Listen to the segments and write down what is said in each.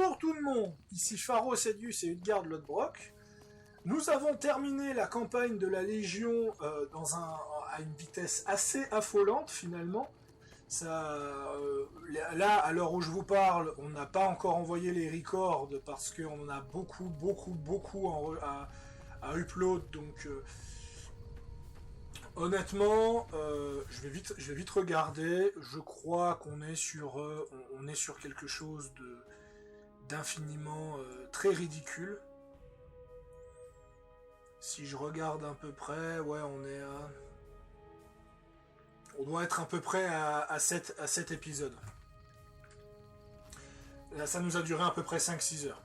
Bonjour tout le monde, ici Pharos Edius et Utgard Lodbrok. Nous avons terminé la campagne de la Légion à une vitesse assez affolante finalement. Là, à l'heure où je vous parle, on n'a pas encore envoyé les records parce qu'on a beaucoup à upload. Donc honnêtement, je vais vite regarder. Je crois qu'on est sur quelque chose d'infiniment très ridicule. Si je regarde à peu près, ouais, on doit être à peu près à 7 épisodes. Là, ça nous a duré à peu près 5-6 heures.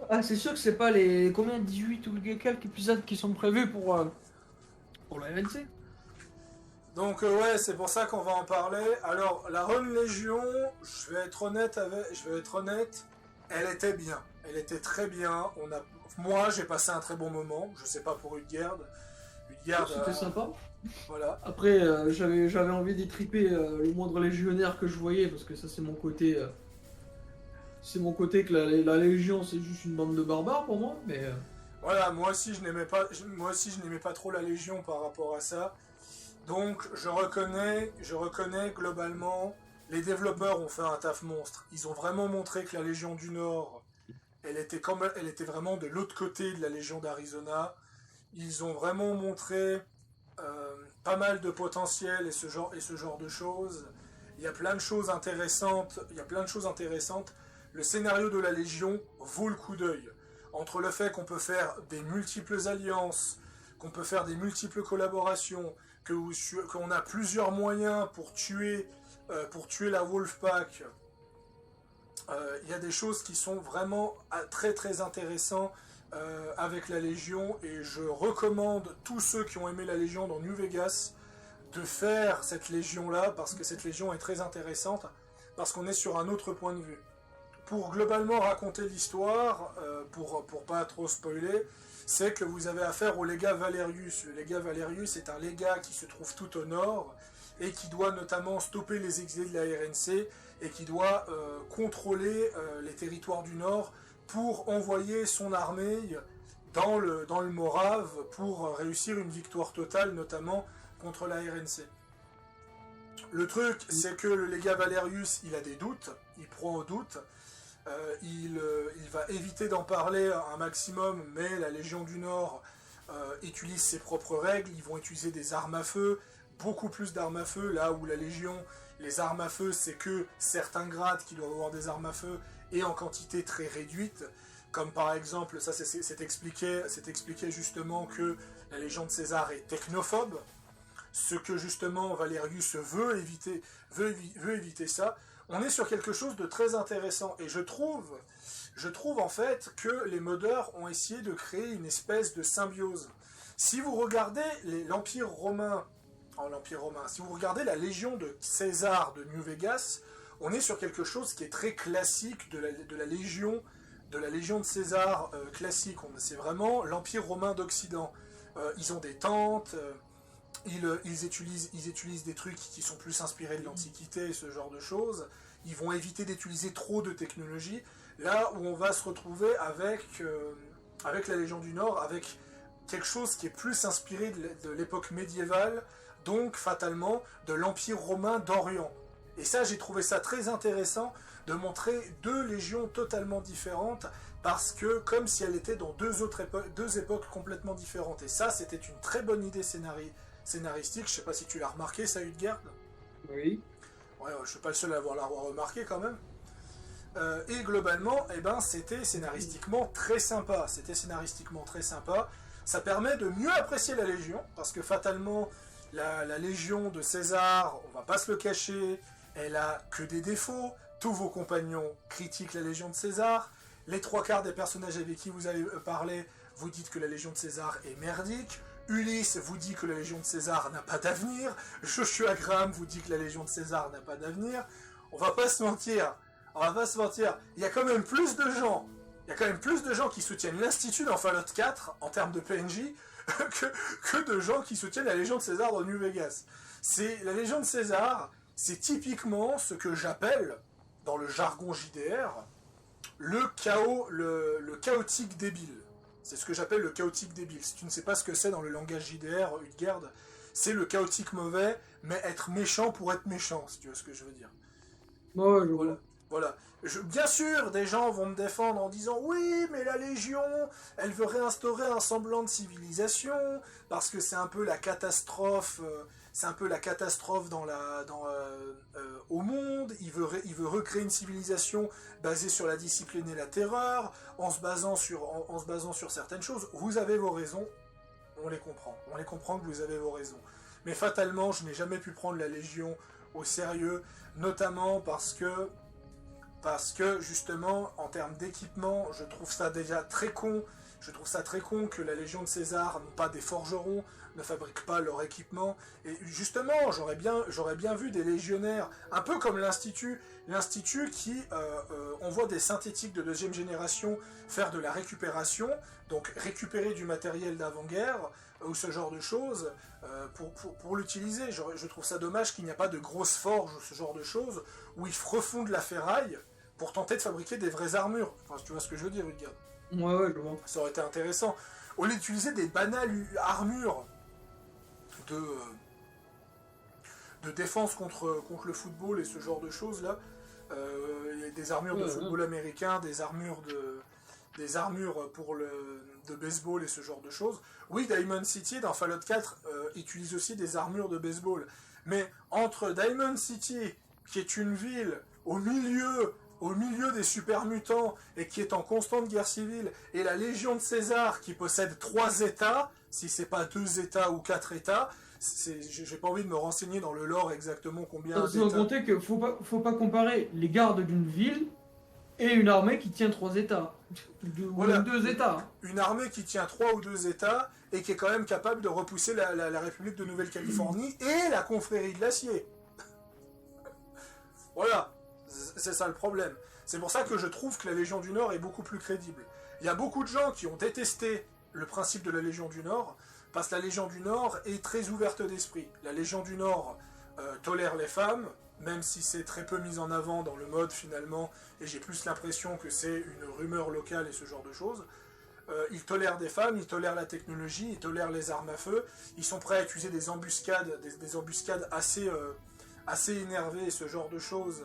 Ah, c'est sûr que c'est pas les combien 18 ou quelques épisodes qui sont prévus pour la RNC. Donc ouais, c'est pour ça qu'on va en parler. Alors, la Run Légion, je vais être honnête, elle était bien. Elle était très bien. Moi, j'ai passé un très bon moment. Je sais pas pour Utgard. C'était sympa. Voilà. Après, j'avais envie d'y triper le moindre légionnaire que je voyais, parce que ça, c'est mon côté. C'est mon côté que la Légion, c'est juste une bande de barbares pour moi, mais. Voilà, moi aussi, je n'aimais pas trop la Légion par rapport à ça. Donc, je reconnais globalement, les développeurs ont fait un taf monstre. Ils ont vraiment montré que la Légion du Nord, elle était vraiment de l'autre côté de la Légion d'Arizona. Ils ont vraiment montré pas mal de potentiel et ce genre de choses. Il y a plein de choses intéressantes. Le scénario de la Légion vaut le coup d'œil. Entre le fait qu'on peut faire des multiples alliances, qu'on peut faire des multiples collaborations, qu'on a plusieurs moyens pour tuer la Wolfpack. Il y a des choses qui sont vraiment très très intéressantes avec la Légion, et je recommande tous ceux qui ont aimé la Légion dans New Vegas de faire cette Légion là, parce que cette Légion est très intéressante, parce qu'on est sur un autre point de vue. Pour globalement raconter l'histoire, pour pas trop spoiler, c'est que vous avez affaire au légat Valerius. Le légat Valerius est un légat qui se trouve tout au nord et qui doit notamment stopper les exilés de la RNC et qui doit contrôler les territoires du nord pour envoyer son armée dans le Morave pour réussir une victoire totale, notamment contre la RNC. Le truc, c'est que le légat Valerius, il a des doutes, il prend au doute. Il va éviter d'en parler un maximum, mais la Légion du Nord utilise ses propres règles. Ils vont utiliser des armes à feu, beaucoup plus d'armes à feu, là où la Légion, les armes à feu, c'est que certains grades qui doivent avoir des armes à feu et en quantité très réduite. Comme par exemple, ça c'est expliqué justement que la Légion de César est technophobe, ce que justement Valerius veut éviter ça. On est sur quelque chose de très intéressant, et je trouve en fait que les modeurs ont essayé de créer une espèce de symbiose. Si vous regardez l'Empire romain, si vous regardez la Légion de César de New Vegas, on est sur quelque chose qui est très classique de la Légion de César classique. C'est vraiment l'Empire romain d'Occident. Ils ont des tentes. Ils utilisent des trucs qui sont plus inspirés de l'Antiquité, ce genre de choses. Ils vont éviter d'utiliser trop de technologie. Là où on va se retrouver avec la Légion du Nord, avec quelque chose qui est plus inspiré de l'époque médiévale, donc fatalement de l'Empire romain d'Orient. Et ça, j'ai trouvé ça très intéressant de montrer deux légions totalement différentes, parce que comme si elles étaient dans deux époques complètement différentes. Et ça, c'était une très bonne idée scénaristique. Je sais pas si tu l'as remarqué, ça, Utgard. Oui. Ouais, je suis pas le seul à l'avoir remarqué quand même. Et globalement, c'était scénaristiquement très sympa. Ça permet de mieux apprécier la Légion, parce que fatalement, la Légion de César, on va pas se le cacher, elle a que des défauts. Tous vos compagnons critiquent la Légion de César. Les 3/4 des personnages avec qui vous allez parler, vous dites que la Légion de César est merdique. Ulysse vous dit que la Légion de César n'a pas d'avenir. Joshua Graham vous dit que la Légion de César n'a pas d'avenir. On va pas se mentir. Il y a quand même plus de gens qui soutiennent l'Institut dans Fallout 4 en termes de PNJ que de gens qui soutiennent la Légion de César dans New Vegas. La Légion de César, c'est typiquement ce que j'appelle, dans le jargon JDR, le chaotique débile. C'est ce que j'appelle le chaotique débile. Si tu ne sais pas ce que c'est dans le langage JDR, Utgard, c'est le chaotique mauvais, mais être méchant pour être méchant, si tu vois ce que je veux dire. Ouais, je vois. Voilà. Bien sûr, des gens vont me défendre en disant oui, mais la Légion, elle veut réinstaurer un semblant de civilisation parce que c'est un peu la catastrophe, au monde. Il veut recréer une civilisation basée sur la discipline et la terreur, en se basant sur certaines choses. Vous avez vos raisons, on les comprend que vous avez vos raisons. Mais fatalement, je n'ai jamais pu prendre la Légion au sérieux, notamment parce que justement, en termes d'équipement, je trouve ça déjà très con. Je trouve ça très con que la Légion de César n'ont pas des forgerons, ne fabriquent pas leur équipement. Et justement, j'aurais bien vu des légionnaires, un peu comme l'Institut qui envoie des synthétiques de deuxième génération faire de la récupération, donc récupérer du matériel d'avant-guerre, ou ce genre de choses, pour l'utiliser. Je trouve ça dommage qu'il n'y a pas de grosses forges ou ce genre de choses, où ils refondent la ferraille pour tenter de fabriquer des vraies armures. Enfin, tu vois ce que je veux dire, regarde. Ouais, je vois. Ça aurait été intéressant. Au lieu d'utiliser des banales armures de défense contre le football et ce genre de choses là, il y a des armures de football américain, des armures de baseball et ce genre de choses. Oui, Diamond City dans Fallout 4 utilise aussi des armures de baseball, mais entre Diamond City, qui est une ville au milieu des super mutants et qui est en constante guerre civile, et la Légion de César qui possède 3 états, si c'est pas 2 états ou 4 états, j'ai pas envie de me renseigner dans le lore exactement combien d'états. Sans compter que faut pas comparer les gardes d'une ville et une armée qui tient 3 états. Ou même 2 états. Une armée qui tient 3 ou 2 états et qui est quand même capable de repousser la République de Nouvelle-Californie et la confrérie de l'acier. Voilà. C'est ça le problème. C'est pour ça que je trouve que la Légion du Nord est beaucoup plus crédible. Il y a beaucoup de gens qui ont détesté le principe de la Légion du Nord, parce que la Légion du Nord est très ouverte d'esprit. La Légion du Nord tolère les femmes, même si c'est très peu mis en avant dans le mode finalement, et j'ai plus l'impression que c'est une rumeur locale et ce genre de choses. Ils tolèrent des femmes, ils tolèrent la technologie, ils tolèrent les armes à feu, ils sont prêts à utiliser des embuscades assez énervées et ce genre de choses,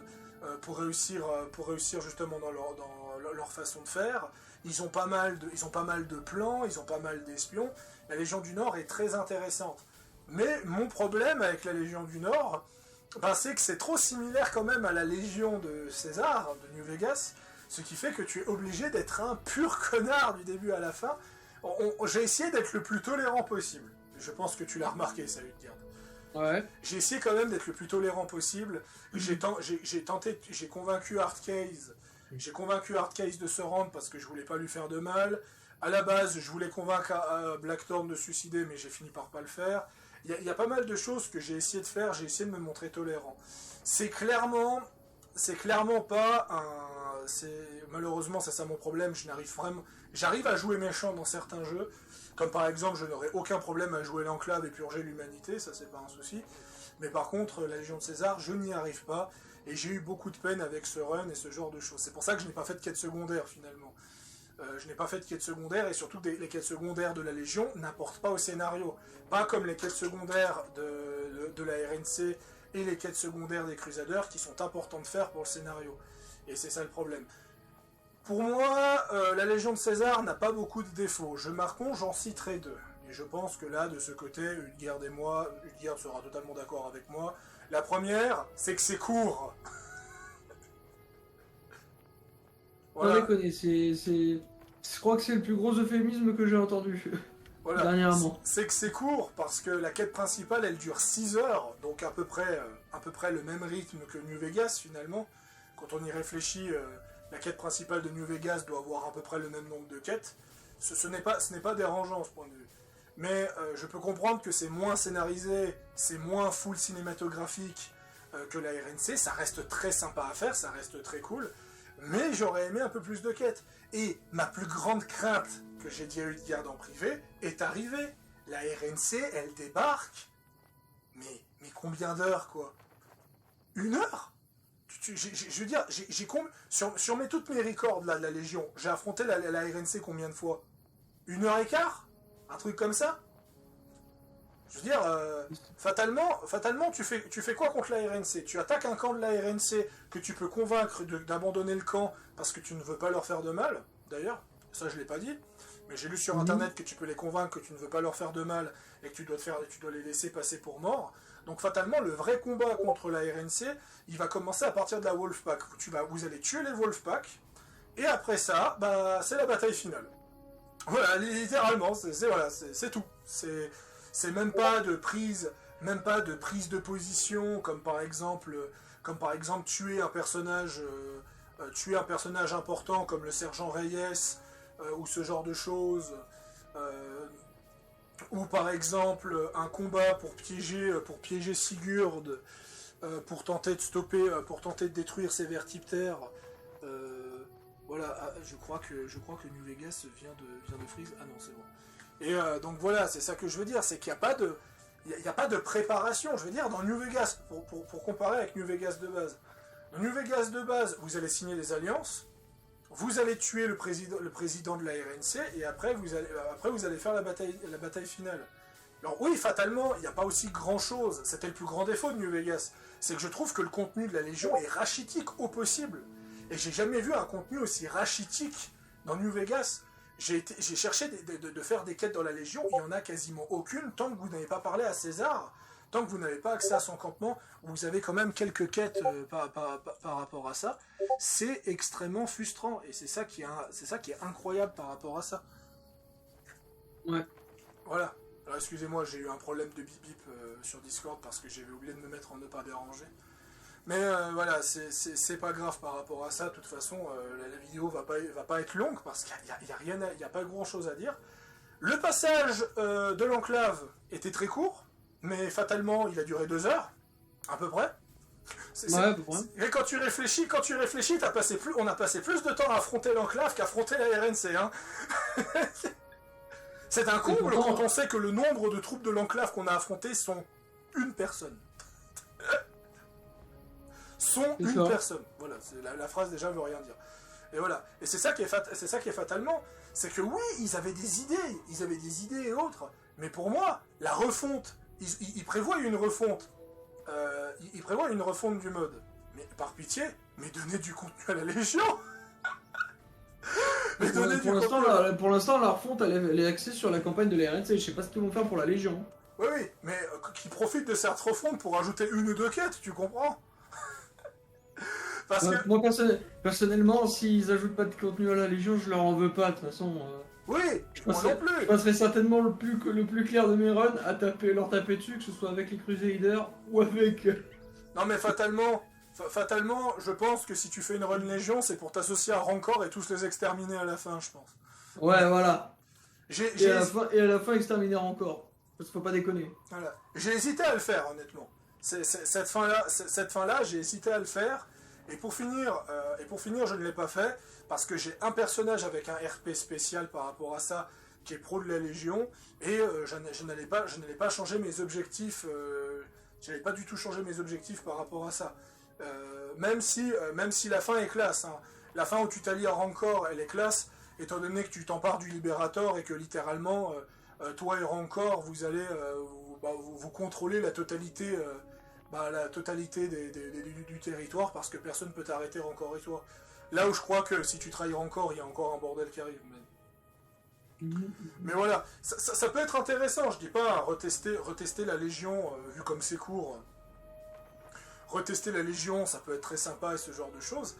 pour réussir justement dans leur façon de faire. Ils ont pas mal de plans, ils ont pas mal d'espions. La Légion du Nord est très intéressante. Mais mon problème avec la Légion du Nord, c'est que c'est trop similaire quand même à la Légion de César, de New Vegas, ce qui fait que tu es obligé d'être un pur connard du début à la fin. J'ai essayé d'être le plus tolérant possible. Je pense que tu l'as remarqué, ça, Utgard. Ouais. J'ai essayé quand même d'être le plus tolérant possible. J'ai convaincu Hardcase. J'ai convaincu Hardcase de se rendre parce que je voulais pas lui faire de mal. À la base, je voulais convaincre Blackthorn de se suicider, mais j'ai fini par pas le faire. Il y a pas mal de choses que j'ai essayé de faire. J'ai essayé de me montrer tolérant. C'est clairement pas un. Malheureusement, c'est ça mon problème. J'arrive à jouer méchant dans certains jeux. Comme par exemple, je n'aurais aucun problème à jouer l'enclave et purger l'humanité, ça c'est pas un souci. Mais par contre, la Légion de César, je n'y arrive pas. Et j'ai eu beaucoup de peine avec ce run et ce genre de choses. C'est pour ça que je n'ai pas fait de quête secondaire finalement. Je n'ai pas fait de quête secondaire, et surtout les quêtes secondaires de la Légion n'apportent pas au scénario. Pas comme les quêtes secondaires de la RNC et les quêtes secondaires des Crusaders qui sont importantes de faire pour le scénario. Et c'est ça le problème. Pour moi, la Légion de César n'a pas beaucoup de défauts. J'en citerai 2. Et je pense que là, de ce côté, Utgard sera totalement d'accord avec moi. La première, c'est que c'est court. Voilà. Sans déconner, je crois que c'est le plus gros euphémisme que j'ai entendu dernièrement. C'est que c'est court, parce que la quête principale, elle dure 6 heures, donc à peu près le même rythme que New Vegas, finalement. Quand on y réfléchit, la quête principale de New Vegas doit avoir à peu près le même nombre de quêtes. Ce n'est pas dérangeant, ce point de vue. Mais je peux comprendre que c'est moins scénarisé, c'est moins full cinématographique que la RNC. Ça reste très sympa à faire, ça reste très cool. Mais j'aurais aimé un peu plus de quêtes. Et ma plus grande crainte, que j'ai dit à Utgard en privé, est arrivée. La RNC, elle débarque. Mais combien d'heures, quoi? 1 heure? Je veux dire, sur toutes mes records là, de la Légion, j'ai affronté la RNC combien de fois? 1 heure et quart? Un truc comme ça? Je veux dire, fatalement tu fais quoi contre la RNC? Tu attaques un camp de la RNC que tu peux convaincre d'abandonner le camp parce que tu ne veux pas leur faire de mal, d'ailleurs, ça je l'ai pas dit, mais j'ai lu sur internet que tu peux les convaincre que tu ne veux pas leur faire de mal et que tu dois les laisser passer pour morts. Donc fatalement, le vrai combat contre la RNC, il va commencer à partir de la Wolfpack. Vous allez tuer les Wolfpack, et après ça, bah, c'est la bataille finale. Voilà, littéralement, c'est tout. C'est même pas de prise de position, comme par exemple tuer un personnage important comme le sergent Reyes, ou ce genre de choses. Ou par exemple un combat pour piéger Sigurd, pour tenter de détruire ses vertiptères. Voilà, je crois que New Vegas vient de Freeze. Ah non, c'est bon. Et donc voilà, c'est ça que je veux dire, c'est qu'il n'y a pas de préparation. Je veux dire, dans New Vegas, pour comparer avec New Vegas de base, dans New Vegas de base, vous allez signer des alliances, vous allez tuer le président de la RNC, et après vous allez faire la bataille finale. Alors oui, fatalement, il n'y a pas aussi grand chose. C'était le plus grand défaut de New Vegas. C'est que je trouve que le contenu de la Légion est rachitique au possible. Et j'ai jamais vu un contenu aussi rachitique dans New Vegas. J'ai cherché de faire des quêtes dans la Légion, il n'y en a quasiment aucune tant que vous n'avez pas parlé à César, tant que vous n'avez pas accès à son campement, où vous avez quand même quelques quêtes par rapport à ça. C'est extrêmement frustrant, et c'est ça qui est incroyable par rapport à ça. Ouais. Voilà. Alors excusez-moi, j'ai eu un problème de bip bip sur Discord parce que j'avais oublié de me mettre en ne pas déranger. Mais voilà, c'est pas grave par rapport à ça. De toute façon, la vidéo va pas être longue parce qu'il y a pas grand chose à dire. Le passage de l'enclave était très court, mais fatalement, il a duré 2 heures, à peu près. Et quand tu réfléchis, on a passé plus de temps à affronter l'enclave qu'à affronter la RNC. Hein. C'est un comble quand on sait que le nombre de troupes de l'enclave qu'on a affrontées sont une personne. Personne. Voilà, la phrase déjà veut rien dire. Et voilà. Et c'est ça qui est fatalement, c'est que oui, ils avaient des idées et autres, mais pour moi, la refonte, ils prévoient une refonte. Ils prévoient une refonte du mode. Mais par pitié, mais donnez du contenu à la Légion. Mais pour l'instant, la refonte, elle est axée sur la campagne de la RNC. Je sais pas ce qu'ils vont faire pour la Légion. Oui, mais qu'ils profitent de cette refonte pour ajouter 1 ou 2 quêtes, tu comprends? Parce que... Moi, personnellement, s'ils ajoutent pas de contenu à la Légion, je leur en veux pas, de toute façon. Oui, moi non plus. Je passerai certainement le plus clair de mes runs à leur taper dessus, que ce soit avec les Crusaders ou avec... Non mais fatalement, je pense que si tu fais une run Légion, c'est pour t'associer à Rancor et tous les exterminer à la fin, je pense. Ouais, voilà. Et à la fin, exterminer Rancor. Parce qu'il faut pas déconner. Voilà. J'ai hésité à le faire, honnêtement. Cette fin-là, j'ai hésité à le faire. Et pour finir, je ne l'ai pas fait, parce que j'ai un personnage avec un RP spécial par rapport à ça, qui est pro de la Légion, et je n'allais pas changer mes objectifs, j'allais pas du tout changer mes objectifs par rapport à ça. Même si la fin est classe, hein. La fin où tu t'allies à Rancor, elle est classe, étant donné que tu t'empares du Libérator, et que littéralement, toi et Rancor, vous allez vous contrôler la totalité... du territoire, parce que personne ne peut t'arrêter Rancor et toi. Là où je crois que si tu trahis Rancor, il y a encore un bordel qui arrive. Mais voilà, ça peut être intéressant, je dis pas retester la Légion, vu comme c'est court. Retester la Légion, ça peut être très sympa et ce genre de choses.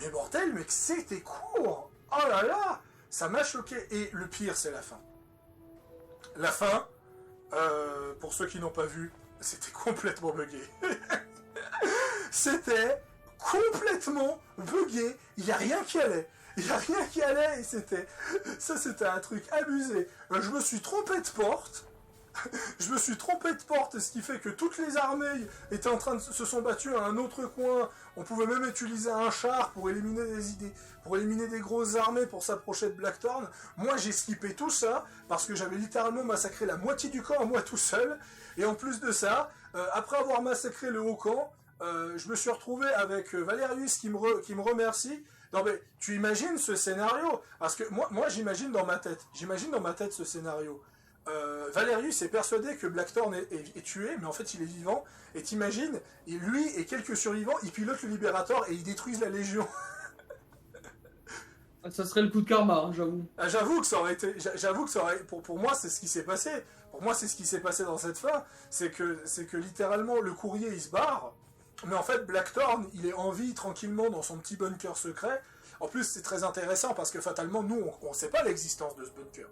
Mais bordel, mais que c'était court! Oh là là! Ça m'a choqué. Et le pire, c'est la fin. La fin, pour ceux qui n'ont pas vu, c'était complètement buggé. C'était complètement buggé. Il n'y a rien qui allait. Et c'était un truc abusé. Je me suis trompé de porte. Ce qui fait que toutes les armées étaient se sont battues à un autre coin. On pouvait même utiliser un char pour éliminer des grosses armées pour s'approcher de Blackthorn. Moi, j'ai skippé tout ça parce que j'avais littéralement massacré la moitié du camp à moi tout seul. Et en plus de ça, après avoir massacré le haut camp, je me suis retrouvé avec Valerius qui me remercie. Non mais tu imagines ce scénario? Parce que moi j'imagine dans ma tête ce scénario. Valerius est persuadé que Blackthorn est tué, mais en fait il est vivant. Et t'imagines, lui et quelques survivants, ils pilotent le Libérator et ils détruisent la Légion. Ça serait le coup de karma, hein, j'avoue. Ah, j'avoue que ça aurait été, pour moi c'est ce qui s'est passé. Pour moi c'est ce qui s'est passé dans cette fin, c'est que littéralement le courrier il se barre, mais en fait Blackthorn il est en vie tranquillement dans son petit bunker secret. En plus c'est très intéressant parce que fatalement nous on sait pas l'existence de ce bunker.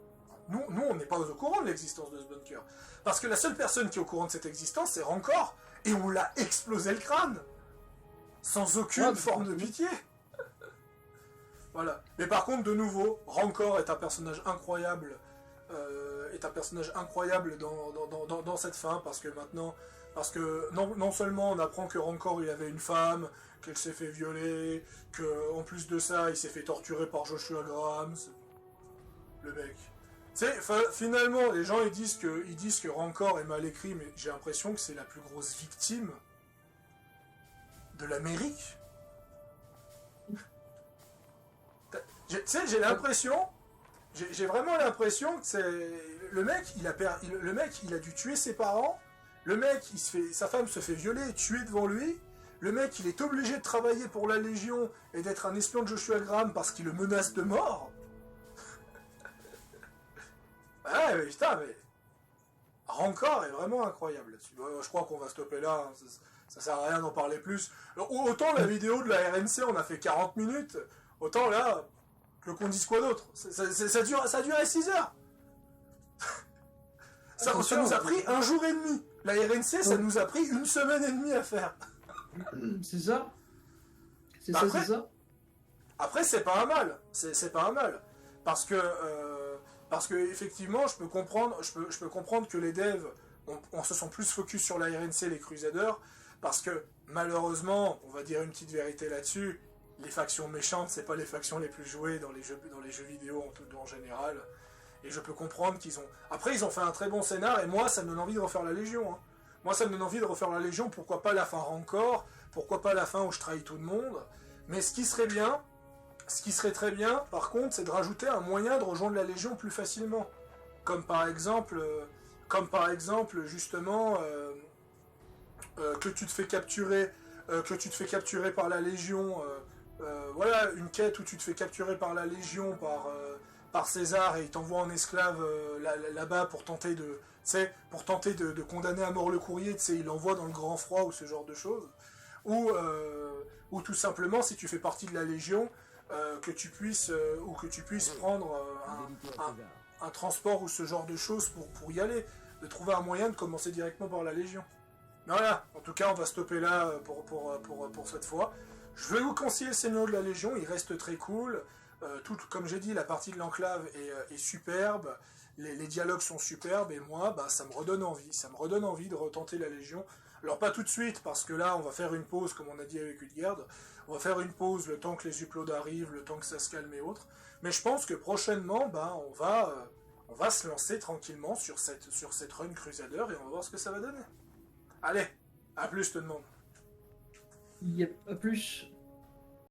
Nous on n'est pas au courant de l'existence de ce bunker. Parce que la seule personne qui est au courant de cette existence c'est Rancor, et on l'a explosé le crâne sans aucune forme de pitié. Voilà. Mais par contre, de nouveau, Rancor est un personnage incroyable, dans cette fin, parce que non seulement on apprend que Rancor il avait une femme, qu'elle s'est fait violer, que en plus de ça, il s'est fait torturer par Joshua Graham, le mec. Tu sais, finalement, les gens ils disent que Rancor est mal écrit, mais j'ai l'impression que c'est la plus grosse victime de l'Amérique. Tu sais, j'ai vraiment l'impression que c'est le mec, il a dû tuer ses parents. Le mec, sa femme se fait violer et tuer devant lui. Le mec, il est obligé de travailler pour la Légion et d'être un espion de Joshua Graham parce qu'il le menace de mort. Ouais, mais putain, mais Rancor est vraiment incroyable là-dessus. Je crois qu'on va stopper là. Hein. Ça sert à rien d'en parler plus. Autant la vidéo de la RNC, on a fait 40 minutes. Autant là. Qu'on dise quoi d'autre, ça a duré 6 heures. ça nous a pris un jour et demi. La RNC, ça nous a pris 1 semaine et demie à faire. C'est ça. C'est ça. Après, c'est pas un mal. C'est pas un mal. Parce que effectivement, je peux comprendre que les devs on se sent plus focus sur la RNC, les Crusaders, parce que malheureusement, on va dire une petite vérité là-dessus. Les factions méchantes, c'est pas les factions les plus jouées dans les jeux vidéo en général. Et je peux comprendre qu'ils ont... Après, ils ont fait un très bon scénar, et moi, ça me donne envie de refaire la Légion. Hein. Moi, ça me donne envie de refaire la Légion, pourquoi pas la fin Rancor, pourquoi pas la fin où je trahis tout le monde. Mais ce qui serait très bien, par contre, c'est de rajouter un moyen de rejoindre la Légion plus facilement. Comme par exemple, justement, que tu te fais capturer par la Légion... voilà, une quête où tu te fais capturer par la Légion, par César, et il t'envoie en esclave là-bas pour tenter de condamner à mort le courrier, il l'envoie dans le grand froid ou ce genre de choses. Ou tout simplement, si tu fais partie de la Légion, que tu puisses prendre un transport ou ce genre de choses pour y aller, de trouver un moyen de commencer directement par la Légion. Voilà, en tout cas, on va stopper là pour cette fois. Je vais vous conseiller le scénario de la Légion, il reste très cool. Comme j'ai dit, la partie de l'enclave est superbe, les dialogues sont superbes, et moi, ça me redonne envie de retenter la Légion. Alors pas tout de suite, parce que là, on va faire une pause, comme on a dit avec Utgard. On va faire une pause le temps que les uploads arrivent, le temps que ça se calme et autres. Mais je pense que prochainement, on va se lancer tranquillement sur cette run Crusader, et on va voir ce que ça va donner. Allez, à plus tout le monde. Yep, à plus.